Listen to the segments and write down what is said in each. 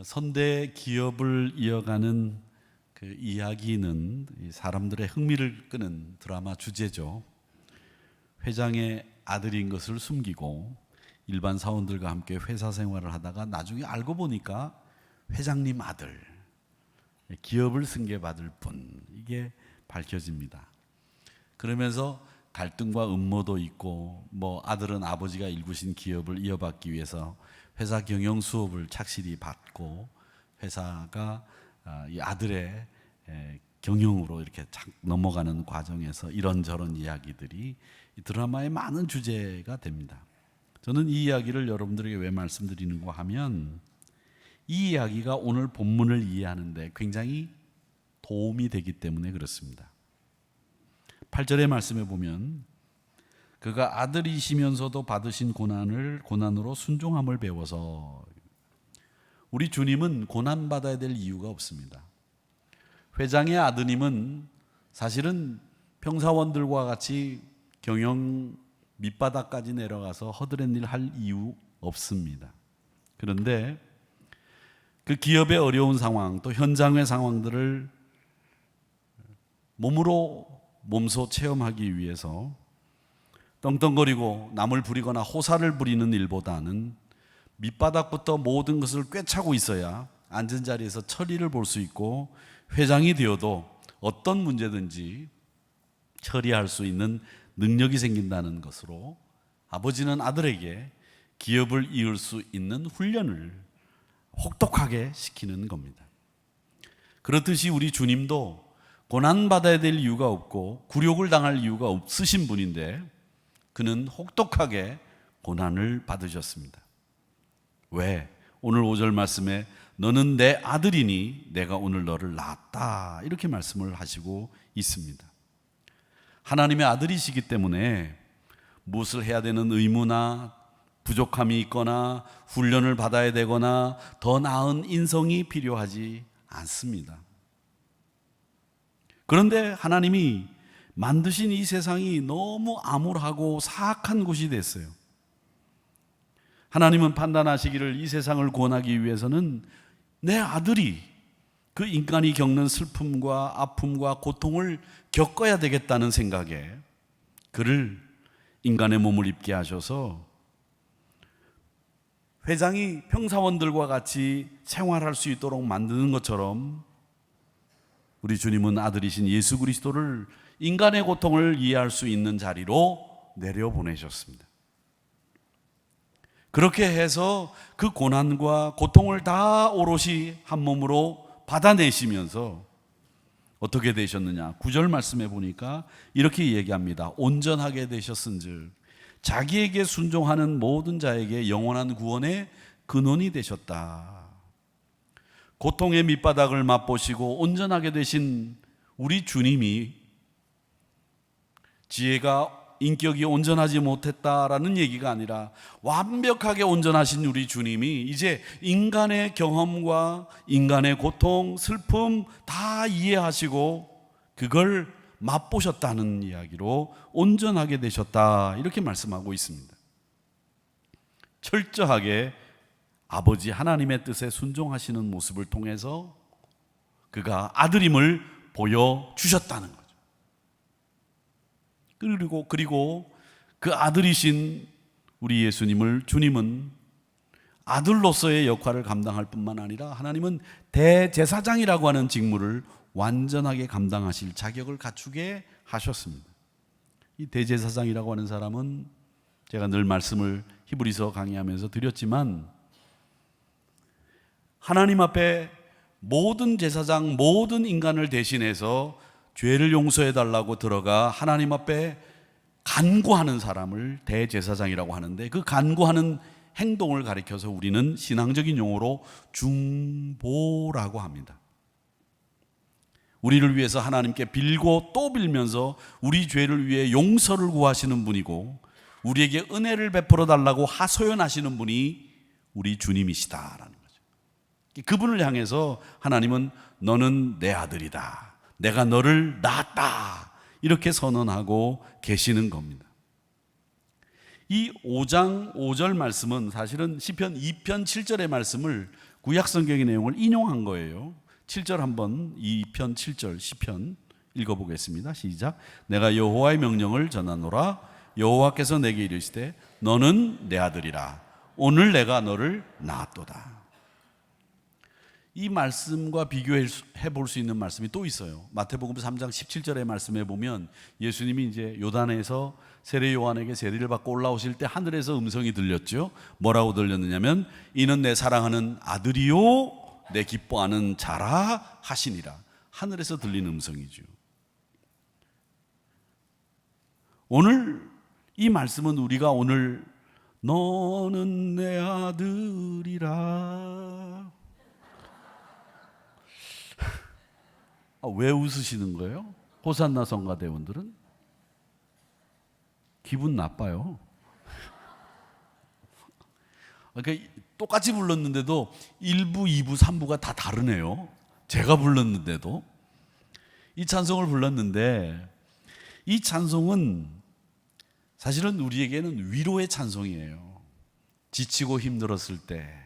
선대 기업을 이어가는 그 이야기는 사람들의 흥미를 끄는 드라마 주제죠. 회장의 아들인 것을 숨기고 일반 사원들과 함께 회사 생활을 하다가 나중에 알고 보니까 회장님 아들, 기업을 승계받을 분, 이게 밝혀집니다. 그러면서 갈등과 음모도 있고, 아들은 아버지가 일구신 기업을 이어받기 위해서 회사 경영 수업을 착실히 받고 회사가 이 아들의 경영으로 이렇게 넘어가는 과정에서 이런저런 이야기들이 이 드라마의 많은 주제가 됩니다. 저는 이 이야기를 여러분들에게 왜 말씀드리는가 하면 이 이야기가 오늘 본문을 이해하는데 굉장히 도움이 되기 때문에 그렇습니다. 8절의 말씀에 보면 그가 아들이시면서도 받으신 고난으로 순종함을 배워서, 우리 주님은 고난받아야 될 이유가 없습니다. 회장의 아드님은 사실은 평사원들과 같이 경영 밑바닥까지 내려가서 허드렛 일 할 이유 없습니다. 그런데 그 기업의 어려운 상황, 또 현장의 상황들을 몸소 체험하기 위해서 떵떵거리고 남을 부리거나 호사를 부리는 일보다는 밑바닥부터 모든 것을 꿰차고 있어야 앉은 자리에서 처리를 볼 수 있고, 회장이 되어도 어떤 문제든지 처리할 수 있는 능력이 생긴다는 것으로 아버지는 아들에게 기업을 이을 수 있는 훈련을 혹독하게 시키는 겁니다. 그렇듯이 우리 주님도 고난받아야 될 이유가 없고 굴욕을 당할 이유가 없으신 분인데 그는 혹독하게 고난을 받으셨습니다. 왜? 오늘 5절 말씀에 너는 내 아들이니 내가 오늘 너를 낳았다, 이렇게 말씀을 하시고 있습니다. 하나님의 아들이시기 때문에 무엇을 해야 되는 의무나 부족함이 있거나 훈련을 받아야 되거나 더 나은 인성이 필요하지 않습니다. 그런데 하나님이 만드신 이 세상이 너무 암울하고 사악한 곳이 됐어요. 하나님은 판단하시기를 이 세상을 구원하기 위해서는 내 아들이 그 인간이 겪는 슬픔과 아픔과 고통을 겪어야 되겠다는 생각에 그를 인간의 몸을 입게 하셔서 회장이 평사원들과 같이 생활할 수 있도록 만드는 것처럼 우리 주님은 아들이신 예수 그리스도를 인간의 고통을 이해할 수 있는 자리로 내려보내셨습니다. 그렇게 해서 그 고난과 고통을 다 오롯이 한 몸으로 받아내시면서 어떻게 되셨느냐? 9절 말씀에 보니까 이렇게 얘기합니다. 온전하게 되셨은즉 자기에게 순종하는 모든 자에게 영원한 구원의 근원이 되셨다. 고통의 밑바닥을 맛보시고 온전하게 되신 우리 주님이 지혜가 인격이 온전하지 못했다라는 얘기가 아니라 완벽하게 온전하신 우리 주님이 이제 인간의 경험과 인간의 고통, 슬픔 다 이해하시고 그걸 맛보셨다는 이야기로 온전하게 되셨다, 이렇게 말씀하고 있습니다. 철저하게 아버지 하나님의 뜻에 순종하시는 모습을 통해서 그가 아들임을 보여주셨다는 거죠. 그리고 그 아들이신 우리 예수님을 주님은 아들로서의 역할을 감당할 뿐만 아니라 하나님은 대제사장이라고 하는 직무를 완전하게 감당하실 자격을 갖추게 하셨습니다. 이 대제사장이라고 하는 사람은 제가 늘 말씀을 히브리서 강의하면서 드렸지만 하나님 앞에 모든 제사장, 모든 인간을 대신해서 죄를 용서해 달라고 들어가 하나님 앞에 간구하는 사람을 대제사장이라고 하는데, 그 간구하는 행동을 가리켜서 우리는 신앙적인 용어로 중보라고 합니다. 우리를 위해서 하나님께 빌고 또 빌면서 우리 죄를 위해 용서를 구하시는 분이고 우리에게 은혜를 베풀어 달라고 하소연하시는 분이 우리 주님이시다라는 거죠. 그분을 향해서 하나님은 너는 내 아들이다, 내가 너를 낳았다, 이렇게 선언하고 계시는 겁니다. 이 5장 5절 말씀은 사실은 시편 2편 7절의 말씀을 구약 성경의 내용을 인용한 거예요. 7절 한번 2편 7절 시편 읽어보겠습니다. 시작. 내가 여호와의 명령을 전하노라. 여호와께서 내게 이르시되 너는 내 아들이라. 오늘 내가 너를 낳았도다. 이 말씀과 비교해 볼 수 있는 말씀이 또 있어요. 마태복음 3장 17절의 말씀에 보면 예수님이 이제 요단에서 세례 요한에게 세례를 받고 올라오실 때 하늘에서 음성이 들렸죠. 뭐라고 들렸느냐면 이는 내 사랑하는 아들이요 내 기뻐하는 자라 하시니라. 하늘에서 들린 음성이죠. 오늘 이 말씀은 우리가 오늘 너는 내 아들이라. 왜 웃으시는 거예요? 호산나 성가대원들은 기분 나빠요. 그러니까 똑같이 불렀는데도 1부, 2부, 3부가 다 다르네요. 제가 불렀는데도 이 찬송을 불렀는데 이 찬송은 사실은 우리에게는 위로의 찬송이에요. 지치고 힘들었을 때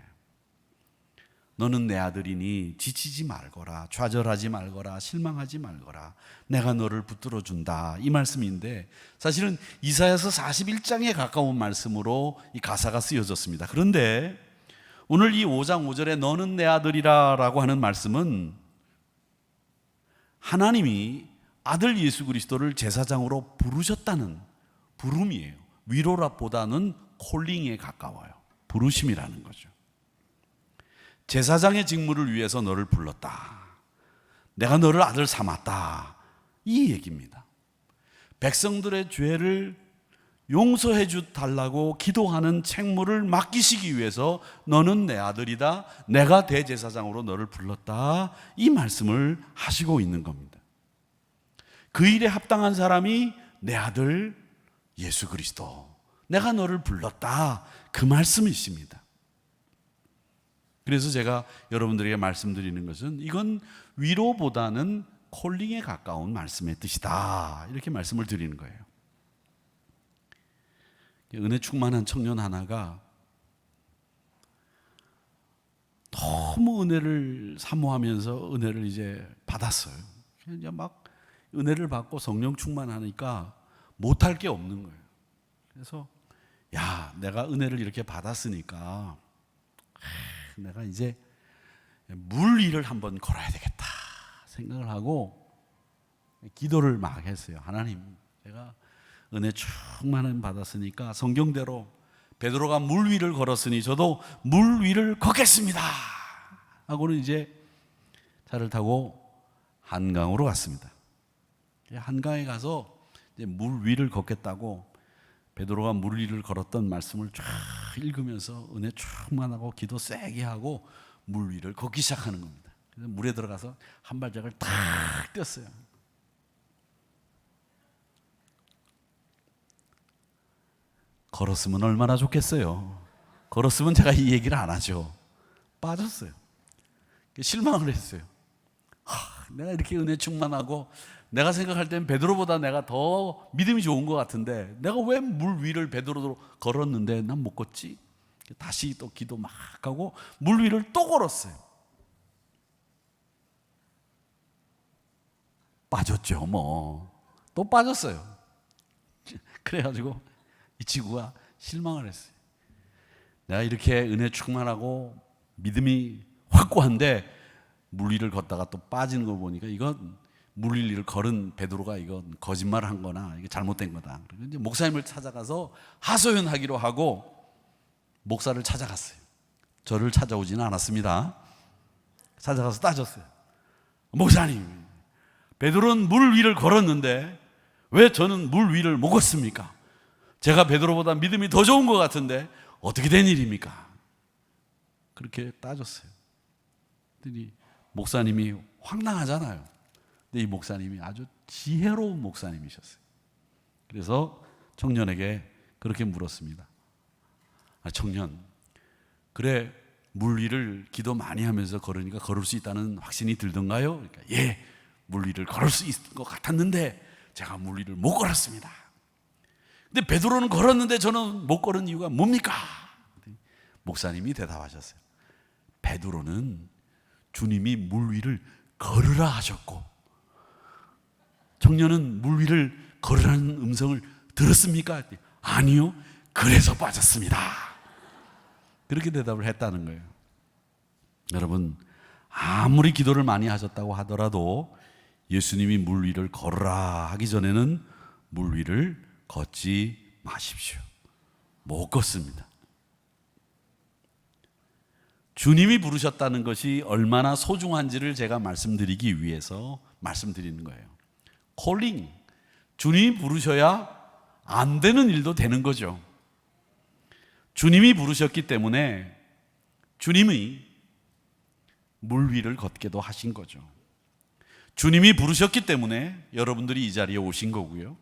너는 내 아들이니 지치지 말거라, 좌절하지 말거라, 실망하지 말거라, 내가 너를 붙들어 준다, 이 말씀인데 사실은 이사야서 41장에 가까운 말씀으로 이 가사가 쓰여졌습니다. 그런데 오늘 이 5장 5절에 너는 내 아들이라 라고 하는 말씀은 하나님이 아들 예수 그리스도를 제사장으로 부르셨다는 부름이에요. 위로라보다는 콜링에 가까워요. 부르심이라는 거죠. 제사장의 직무를 위해서 너를 불렀다. 내가 너를 아들 삼았다. 이 얘기입니다. 백성들의 죄를 용서해 달라고 기도하는 책무를 맡기시기 위해서 너는 내 아들이다. 내가 대제사장으로 너를 불렀다. 이 말씀을 하시고 있는 겁니다. 그 일에 합당한 사람이 내 아들 예수 그리스도. 내가 너를 불렀다. 그 말씀이십니다. 그래서 제가 여러분들에게 말씀드리는 것은 이건 위로보다는 콜링에 가까운 말씀의 뜻이다. 이렇게 말씀을 드리는 거예요. 은혜 충만한 청년 하나가 너무 은혜를 사모하면서 은혜를 이제 받았어요. 이제 막 은혜를 받고 성령 충만하니까 못할 게 없는 거예요. 그래서 야, 내가 은혜를 이렇게 받았으니까 내가 이제 물 위를 한번 걸어야 되겠다 생각을 하고 기도를 막 했어요. 하나님, 제가 은혜 충만한 받았으니까 성경대로 베드로가 물 위를 걸었으니 저도 물 위를 걷겠습니다 하고는 이제 차를 타고 한강으로 갔습니다. 한강에 가서 이제 물 위를 걷겠다고 베드로가 물 위를 걸었던 말씀을 쫙 읽으면서 은혜 충만하고 기도 세게 하고 물 위를 걷기 시작하는 겁니다. 그래서 물에 들어가서 한 발짝을 탁 뗐어요. 걸었으면 얼마나 좋겠어요. 걸었으면 제가 이 얘기를 안 하죠. 빠졌어요. 실망을 했어요. 내가 이렇게 은혜 충만하고 내가 생각할 땐 베드로보다 내가 더 믿음이 좋은 것 같은데 내가 왜 물 위를 베드로로 걸었는데 난 못 걷지? 다시 또 기도 막 하고 물 위를 또 걸었어요. 빠졌죠 뭐. 또 빠졌어요. 그래가지고 이 친구가 실망을 했어요. 내가 이렇게 은혜 충만하고 믿음이 확고한데 물 위를 걷다가 또 빠지는 걸 보니까 이건 물 위를 걸은 베드로가 이건 거짓말을 한 거나 이게 잘못된 거다. 그래서 이제 목사님을 찾아가서 하소연하기로 하고 목사를 찾아갔어요. 저를 찾아오지는 않았습니다. 찾아가서 따졌어요. 목사님, 베드로는 물 위를 걸었는데 왜 저는 물 위를 못 걷습니까? 제가 베드로보다 믿음이 더 좋은 것 같은데 어떻게 된 일입니까? 그렇게 따졌어요. 그랬더니 목사님이 황당하잖아요. 근데 이 목사님이 아주 지혜로운 목사님이셨어요. 그래서 청년에게 그렇게 물었습니다. 청년, 그래 물 위를 기도 많이 하면서 걸으니까 걸을 수 있다는 확신이 들던가요? 그러니까 예, 물 위를 걸을 수 있을 것 같았는데 제가 물 위를 못 걸었습니다. 근데 베드로는 걸었는데 저는 못 걸은 이유가 뭡니까? 목사님이 대답하셨어요. 베드로는 주님이 물 위를 걸으라 하셨고, 청년은 물 위를 걸으라는 음성을 들었습니까? 아니요, 그래서 빠졌습니다. 그렇게 대답을 했다는 거예요. 여러분, 아무리 기도를 많이 하셨다고 하더라도 예수님이 물 위를 걸으라 하기 전에는 물 위를 걷지 마십시오. 못 걷습니다. 주님이 부르셨다는 것이 얼마나 소중한지를 제가 말씀드리기 위해서 말씀드리는 거예요. 콜링, 주님이 부르셔야 안 되는 일도 되는 거죠. 주님이 부르셨기 때문에 주님이 물 위를 걷게도 하신 거죠. 주님이 부르셨기 때문에 여러분들이 이 자리에 오신 거고요.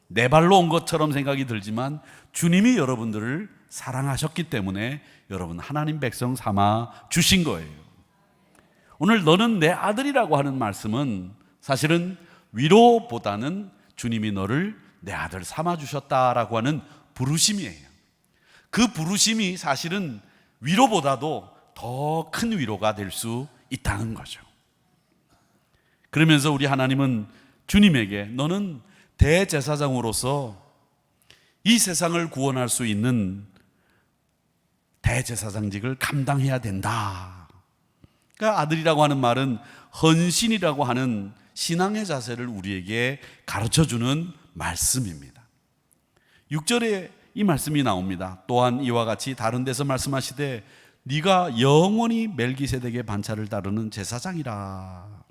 내 발로 온 것처럼 생각이 들지만 주님이 여러분들을 사랑하셨기 때문에 여러분 하나님 백성 삼아 주신 거예요. 오늘 너는 내 아들이라고 하는 말씀은 사실은 위로보다는 주님이 너를 내 아들 삼아 주셨다라고 하는 부르심이에요. 그 부르심이 사실은 위로보다도 더 큰 위로가 될 수 있다는 거죠. 그러면서 우리 하나님은 주님에게 너는 대제사장으로서 이 세상을 구원할 수 있는 대제사장직을 감당해야 된다. 그러니까 아들이라고 하는 말은 헌신이라고 하는 신앙의 자세를 우리에게 가르쳐주는 말씀입니다. 6절에 이 말씀이 나옵니다. 또한 이와 같이 다른 데서 말씀하시되 네가 영원히 멜기세덱의 반차를 따르는 제사장이라.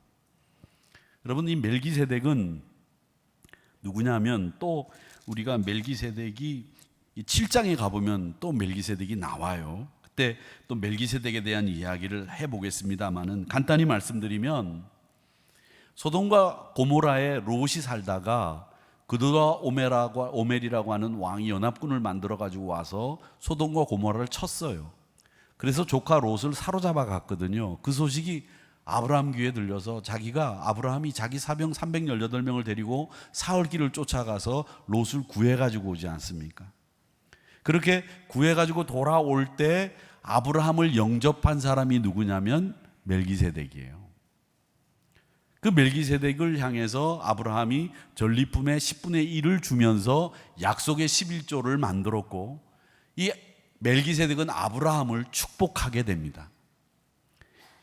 여러분, 이 멜기세덱은 누구냐면 또 우리가 멜기세덱이 7장에 가보면 또 멜기세덱이 나와요. 그때 또 멜기세덱에 대한 이야기를 해보겠습니다만은 간단히 말씀드리면 소돔과 고모라에 롯이 살다가 그드와 오멜이라고 하는 왕이 연합군을 만들어 가지고 와서 소돔과 고모라를 쳤어요. 그래서 조카 롯을 사로잡아 갔거든요. 그 소식이 아브라함 귀에 들려서 아브라함이 자기 사병 318명을 데리고 사흘길을 쫓아가서 롯을 구해가지고 오지 않습니까? 그렇게 구해가지고 돌아올 때 아브라함을 영접한 사람이 누구냐면 멜기세덱이에요. 그 멜기세덱을 향해서 아브라함이 전리품의 10분의 1을 주면서 약속의 11조를 만들었고, 이 멜기세덱은 아브라함을 축복하게 됩니다.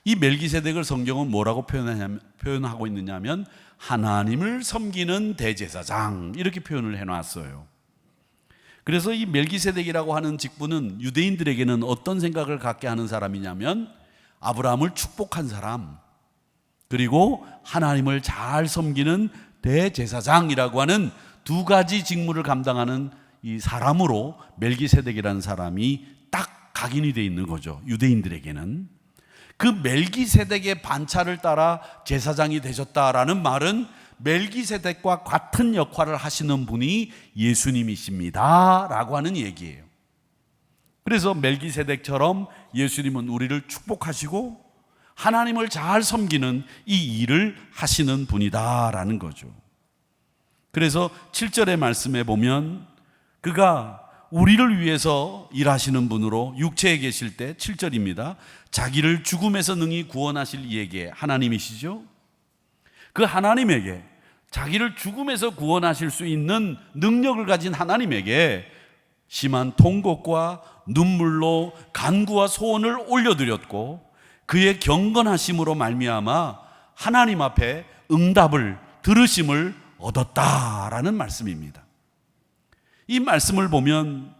이 멜기세덱을 성경은 뭐라고 표현하고 있느냐면 하나님을 섬기는 대제사장, 이렇게 표현을 해놨어요. 그래서 이 멜기세덱이라고 하는 직분은 유대인들에게는 어떤 생각을 갖게 하는 사람이냐면 아브라함을 축복한 사람, 그리고 하나님을 잘 섬기는 대제사장이라고 하는 두 가지 직무를 감당하는 이 사람으로 멜기세덱이라는 사람이 딱 각인이 되어 있는 거죠. 유대인들에게는. 그 멜기세덱의 반차를 따라 제사장이 되셨다라는 말은 멜기세덱과 같은 역할을 하시는 분이 예수님이십니다 라고 하는 얘기예요. 그래서 멜기세덱처럼 예수님은 우리를 축복하시고 하나님을 잘 섬기는 이 일을 하시는 분이다라는 거죠. 그래서 7절의 말씀에 보면 그가 우리를 위해서 일하시는 분으로 육체에 계실 때 7절입니다. 자기를 죽음에서 능히 구원하실 이에게, 하나님이시죠? 그 하나님에게, 자기를 죽음에서 구원하실 수 있는 능력을 가진 하나님에게 심한 통곡과 눈물로 간구와 소원을 올려드렸고 그의 경건하심으로 말미암아 하나님 앞에 응답을 들으심을 얻었다라는 말씀입니다. 이 말씀을 보면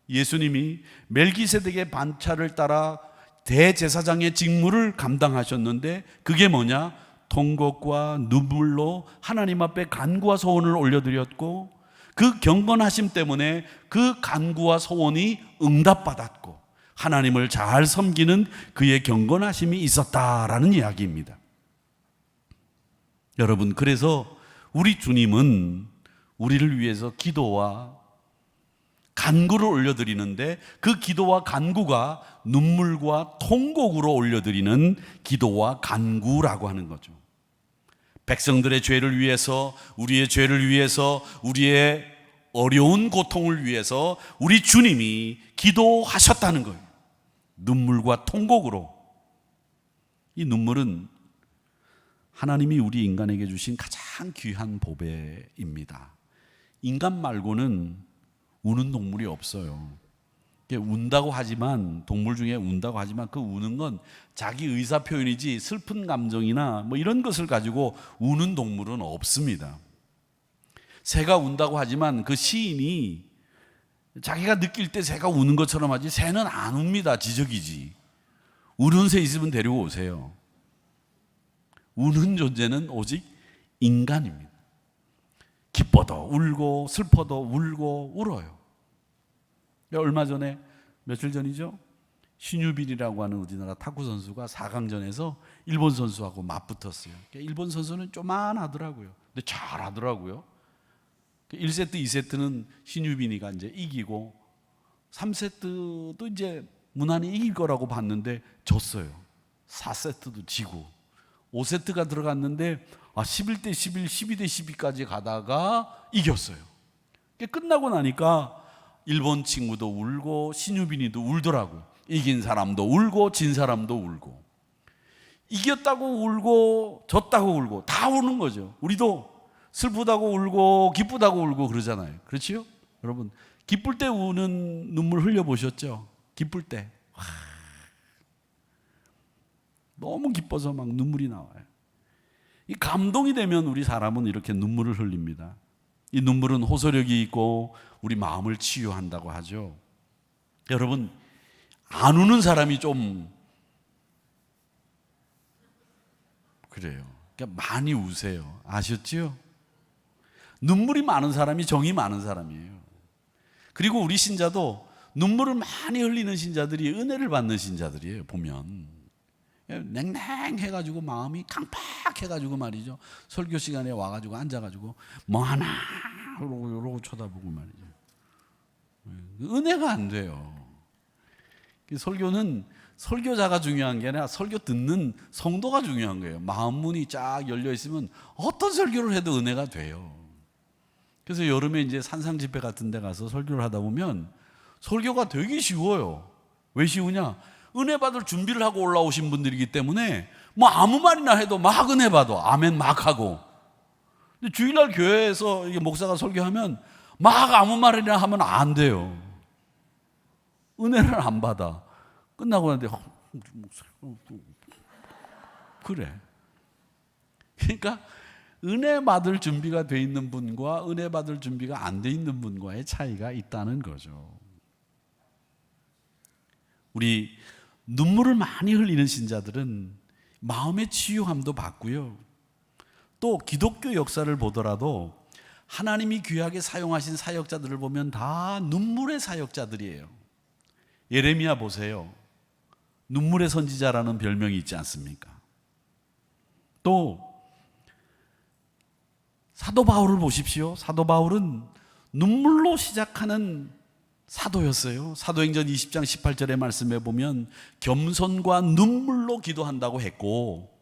예수님이 멜기세덱의 반차를 따라 대제사장의 직무를 감당하셨는데 그게 뭐냐? 통곡과 눈물로 하나님 앞에 간구와 소원을 올려드렸고 그 경건하심 때문에 그 간구와 소원이 응답받았고 하나님을 잘 섬기는 그의 경건하심이 있었다라는 이야기입니다. 여러분, 그래서 우리 주님은 우리를 위해서 기도와 간구를 올려드리는데 그 기도와 간구가 눈물과 통곡으로 올려드리는 기도와 간구라고 하는 거죠. 백성들의 죄를 위해서, 우리의 죄를 위해서, 우리의 어려운 고통을 위해서 우리 주님이 기도하셨다는 거예요. 눈물과 통곡으로. 이 눈물은 하나님이 우리 인간에게 주신 가장 귀한 보배입니다. 인간 말고는 우는 동물이 없어요. 운다고 하지만, 동물 중에 운다고 하지만 그 우는 건 자기 의사 표현이지 슬픈 감정이나 뭐 이런 것을 가지고 우는 동물은 없습니다. 새가 운다고 하지만 그 시인이 자기가 느낄 때 새가 우는 것처럼 하지 새는 안 웁니다. 지적이지. 우는 새 있으면 데려오세요. 우는 존재는 오직 인간입니다. 기뻐도 울고 슬퍼도 울고 울어요. 얼마 전에, 며칠 전이죠, 신유빈이라고 하는 우리나라 탁구 선수가 4강전에서 일본 선수하고 맞붙었어요. 일본 선수는 쪼만하더라고요. 근데 잘하더라고요. 1세트, 2세트는 신유빈이가 이제 이기고 3세트도 이제 무난히 이길 거라고 봤는데 졌어요. 4세트도 지고 5세트가 들어갔는데 11대 11, 12대 12까지 가다가 이겼어요. 끝나고 나니까 일본 친구도 울고 신유빈이도 울더라고. 이긴 사람도 울고 진 사람도 울고, 이겼다고 울고 졌다고 울고 다 우는 거죠. 우리도 슬프다고 울고 기쁘다고 울고 그러잖아요. 그렇지요? 여러분, 기쁠 때 우는 눈물 흘려보셨죠? 기쁠 때 너무 기뻐서 막 눈물이 나와요. 이 감동이 되면 우리 사람은 이렇게 눈물을 흘립니다. 이 눈물은 호소력이 있고 우리 마음을 치유한다고 하죠. 여러분, 안 우는 사람이 좀 그래요. 그러니까 많이 우세요. 아셨지요? 눈물이 많은 사람이 정이 많은 사람이에요. 그리고 우리 신자도 눈물을 많이 흘리는 신자들이 은혜를 받는 신자들이에요. 보면 냉랭해가지고 마음이 강팍해가지고 말이죠, 설교 시간에 와가지고 앉아가지고 뭐하나 이러고 쳐다보고 말이죠. 은혜가 안 돼요. 설교는 설교자가 중요한 게 아니라 설교 듣는 성도가 중요한 거예요. 마음 문이 쫙 열려 있으면 어떤 설교를 해도 은혜가 돼요. 그래서 여름에 이제 산상 집회 같은 데 가서 설교를 하다 보면 설교가 되게 쉬워요. 왜 쉬우냐? 은혜 받을 준비를 하고 올라오신 분들이기 때문에 뭐 아무 말이나 해도 막 은혜 받아. 아멘 막 하고. 근데 주일날 교회에서 이게 목사가 설교하면 막 아무 말이나 하면 안 돼요. 은혜를 안 받아. 끝나고 나는데 그래. 그러니까 은혜 받을 준비가 돼 있는 분과 은혜 받을 준비가 안 돼 있는 분과의 차이가 있다는 거죠. 우리 눈물을 많이 흘리는 신자들은 마음의 치유함도 받고요. 또 기독교 역사를 보더라도 하나님이 귀하게 사용하신 사역자들을 보면 다 눈물의 사역자들이에요. 예레미야 보세요. 눈물의 선지자라는 별명이 있지 않습니까? 또 사도 바울을 보십시오. 사도 바울은 눈물로 시작하는 사도였어요. 사도행전 20장 18절의 말씀에 보면 겸손과 눈물로 기도한다고 했고,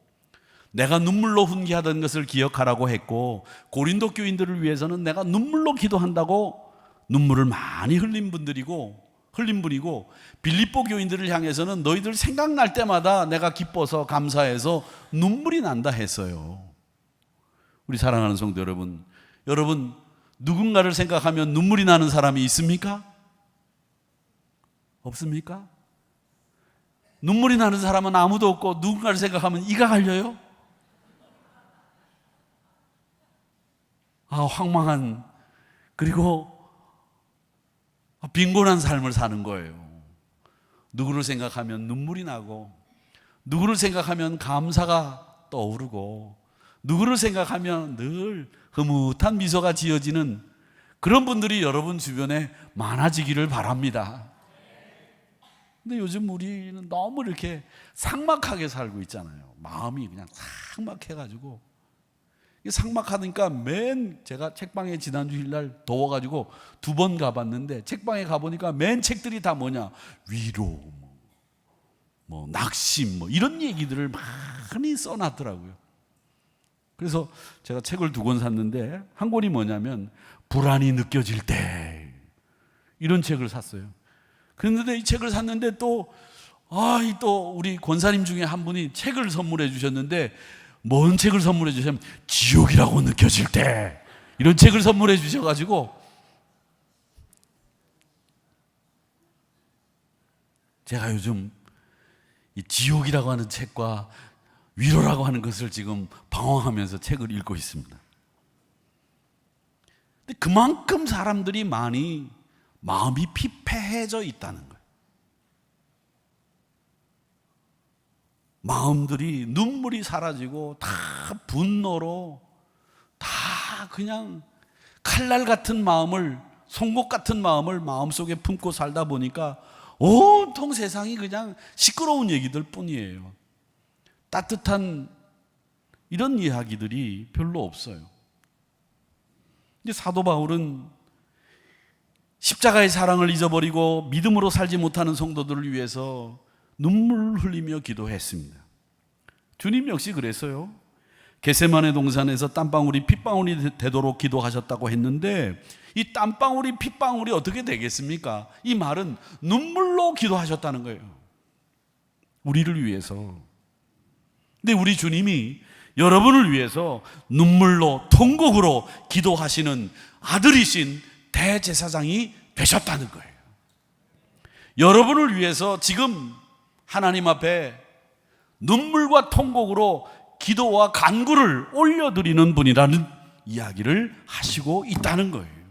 내가 눈물로 훈계하던 것을 기억하라고 했고, 고린도 교인들을 위해서는 내가 눈물로 기도한다고 눈물을 많이 흘린 분이고, 빌립보 교인들을 향해서는 너희들 생각날 때마다 내가 기뻐서 감사해서 눈물이 난다 했어요. 우리 사랑하는 성도 여러분, 여러분 누군가를 생각하면 눈물이 나는 사람이 있습니까? 없습니까? 눈물이 나는 사람은 아무도 없고 누군가를 생각하면 이가 갈려요? 황망한, 그리고 빈곤한 삶을 사는 거예요. 누구를 생각하면 눈물이 나고, 누구를 생각하면 감사가 떠오르고, 누구를 생각하면 늘 흐뭇한 미소가 지어지는 그런 분들이 여러분 주변에 많아지기를 바랍니다. 근데 요즘 우리는 너무 이렇게 삭막하게 살고 있잖아요. 마음이 그냥 삭막해가지고, 삭막하니까 제가 책방에 지난주 일날 더워가지고 2번 가봤는데, 책방에 가보니까 맨 책들이 다 뭐냐, 위로, 뭐 낙심, 뭐 이런 얘기들을 많이 써놨더라고요. 그래서 제가 책을 2권 샀는데 한 권이 뭐냐면 불안이 느껴질 때, 이런 책을 샀어요. 그런데 이 책을 샀는데 또 또 우리 권사님 중에 한 분이 책을 선물해 주셨는데, 뭔 책을 선물해 주셨냐면 지옥이라고 느껴질 때, 이런 책을 선물해 주셔가지고 제가 요즘 이 지옥이라고 하는 책과 위로라고 하는 것을 지금 방황하면서 책을 읽고 있습니다. 근데 그만큼 사람들이 많이 마음이 피폐해져 있다는 거예요. 마음들이, 눈물이 사라지고 다 분노로, 다 그냥 칼날 같은 마음을, 송곳 같은 마음을 마음속에 품고 살다 보니까 온통 세상이 그냥 시끄러운 얘기들 뿐이에요. 따뜻한 이런 이야기들이 별로 없어요. 근데 사도 바울은 십자가의 사랑을 잊어버리고 믿음으로 살지 못하는 성도들을 위해서 눈물 흘리며 기도했습니다. 주님 역시 그랬어요. 겟세마네 동산에서 땀방울이 핏방울이 되도록 기도하셨다고 했는데, 이 땀방울이 핏방울이 어떻게 되겠습니까? 이 말은 눈물로 기도하셨다는 거예요. 우리를 위해서. 근데 우리 주님이 여러분을 위해서 눈물로, 통곡으로 기도하시는 아들이신 대제사장이 되셨다는 거예요. 여러분을 위해서 지금 하나님 앞에 눈물과 통곡으로 기도와 간구를 올려드리는 분이라는 이야기를 하시고 있다는 거예요.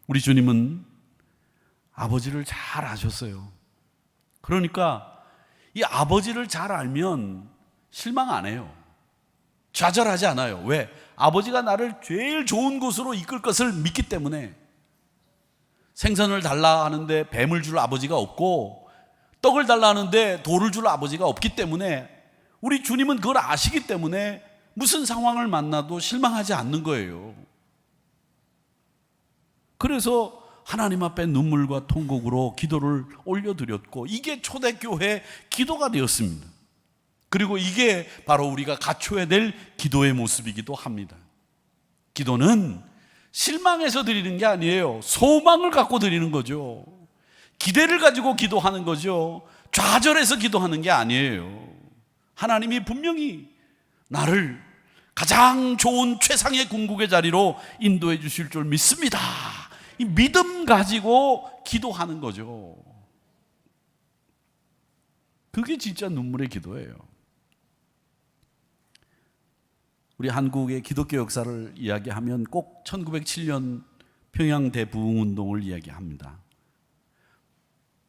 우리 주님은 아버지를 잘 아셨어요. 그러니까 이 아버지를 잘 알면 실망 안 해요. 좌절하지 않아요. 왜? 아버지가 나를 제일 좋은 곳으로 이끌 것을 믿기 때문에. 생선을 달라 하는데 뱀을 줄 아버지가 없고, 떡을 달라 하는데 돌을 줄 아버지가 없기 때문에, 우리 주님은 그걸 아시기 때문에 무슨 상황을 만나도 실망하지 않는 거예요. 그래서 하나님 앞에 눈물과 통곡으로 기도를 올려드렸고, 이게 초대교회 기도가 되었습니다. 그리고 이게 바로 우리가 갖춰야 될 기도의 모습이기도 합니다. 기도는 실망해서 드리는 게 아니에요. 소망을 갖고 드리는 거죠. 기대를 가지고 기도하는 거죠. 좌절해서 기도하는 게 아니에요. 하나님이 분명히 나를 가장 좋은 최상의 궁극의 자리로 인도해 주실 줄 믿습니다. 이 믿음 가지고 기도하는 거죠. 그게 진짜 눈물의 기도예요. 우리 한국의 기독교 역사를 이야기하면 꼭 1907년 평양 대부흥운동을 이야기합니다.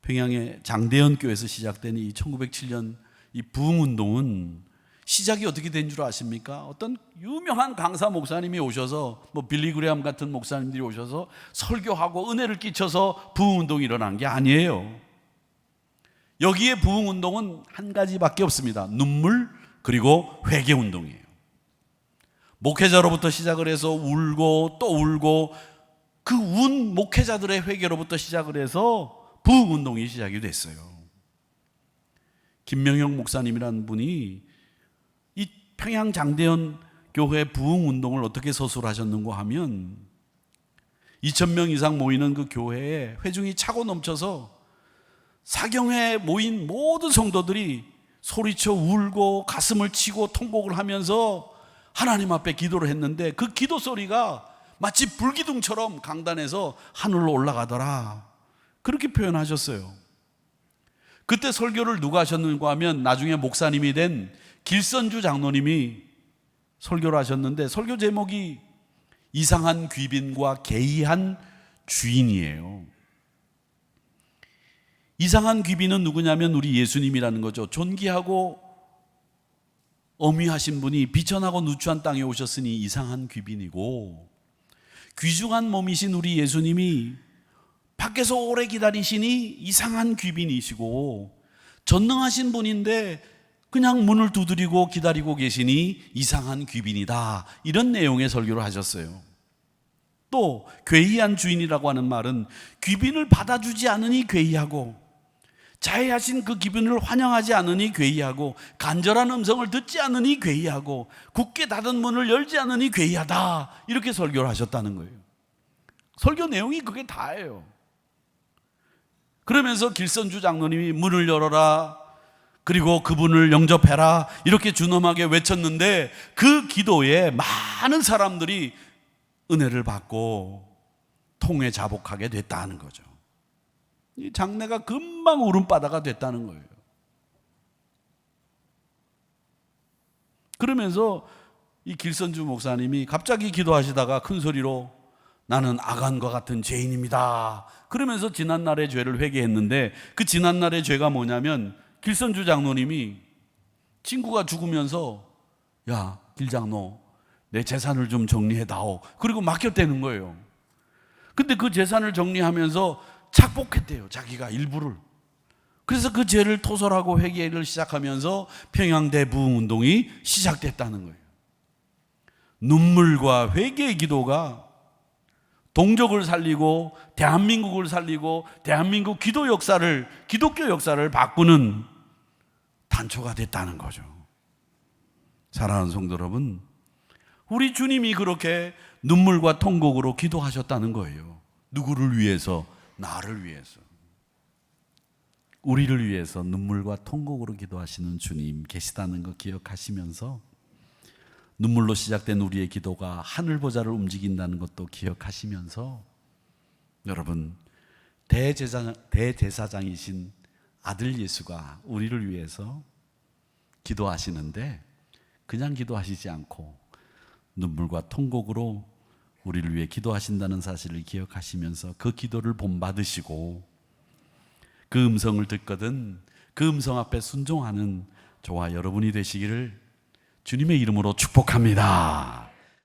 평양의 장대현 교회에서 시작된 이 1907년 이 부흥운동은 시작이 어떻게 된 줄 아십니까? 어떤 유명한 강사 목사님이 오셔서, 빌리 그레함 같은 목사님들이 오셔서 설교하고 은혜를 끼쳐서 부흥운동이 일어난 게 아니에요. 여기에 부흥운동은 한 가지밖에 없습니다. 눈물, 그리고 회개운동이에요. 목회자로부터 시작을 해서 울고 또 울고, 그 운 목회자들의 회개로부터 시작을 해서 부흥운동이 시작이 됐어요. 김명형 목사님이라는 분이 이 평양 장대현 교회 부흥운동을 어떻게 서술하셨는가 하면, 2,000명 이상 모이는 그 교회에 회중이 차고 넘쳐서 사경회에 모인 모든 성도들이 소리쳐 울고 가슴을 치고 통곡을 하면서 하나님 앞에 기도를 했는데, 그 기도 소리가 마치 불기둥처럼 강단에서 하늘로 올라가더라, 그렇게 표현하셨어요. 그때 설교를 누가 하셨는가 하면 나중에 목사님이 된 길선주 장로님이 설교를 하셨는데, 설교 제목이 이상한 귀빈과 개의한 주인이에요. 이상한 귀빈은 누구냐면 우리 예수님이라는 거죠. 존귀하고 어미하신 분이 비천하고 누추한 땅에 오셨으니 이상한 귀빈이고, 귀중한 몸이신 우리 예수님이 밖에서 오래 기다리시니 이상한 귀빈이시고, 전능하신 분인데 그냥 문을 두드리고 기다리고 계시니 이상한 귀빈이다, 이런 내용의 설교를 하셨어요. 또 괴이한 주인이라고 하는 말은 귀빈을 받아주지 않으니 괴이하고, 자애하신 그 귀빈을 환영하지 않으니 괴이하고, 간절한 음성을 듣지 않으니 괴이하고, 굳게 닫은 문을 열지 않으니 괴이하다, 이렇게 설교를 하셨다는 거예요. 설교 내용이 그게 다예요. 그러면서 길선주 장로님이 문을 열어라, 그리고 그분을 영접해라, 이렇게 준엄하게 외쳤는데 그 기도에 많은 사람들이 은혜를 받고 통에 자복하게 됐다는 거죠. 이 장례가 금방 울음바다가 됐다는 거예요. 그러면서 이 길선주 목사님이 갑자기 기도하시다가 큰 소리로 나는 아간과 같은 죄인입니다. 그러면서 지난날의 죄를 회개했는데 그 지난날의 죄가 뭐냐면 길선주 장로님이 친구가 죽으면서 야, 길장로 내 재산을 좀 정리해다오. 그리고 맡겼다는 거예요. 근데 그 재산을 정리하면서 착복했대요, 자기가 일부를. 그래서 그 죄를 토설하고 회개를 시작하면서 평양대부흥운동이 시작됐다는 거예요. 눈물과 회개의 기도가 동족을 살리고 대한민국을 살리고 대한민국 기도 역사를, 기독교 역사를 바꾸는 단초가 됐다는 거죠. 사랑하는 성도 여러분, 우리 주님이 그렇게 눈물과 통곡으로 기도하셨다는 거예요. 누구를 위해서? 나를 위해서. 우리를 위해서 눈물과 통곡으로 기도하시는 주님 계시다는 거 기억하시면서 눈물로 시작된 우리의 기도가 하늘 보좌를 움직인다는 것도 기억하시면서 여러분, 대제사장이신 아들 예수가 우리를 위해서 기도하시는데 그냥 기도하시지 않고 눈물과 통곡으로 우리를 위해 기도하신다는 사실을 기억하시면서 그 기도를 본받으시고 그 음성을 듣거든 그 음성 앞에 순종하는 저와 여러분이 되시기를 주님의 이름으로 축복합니다.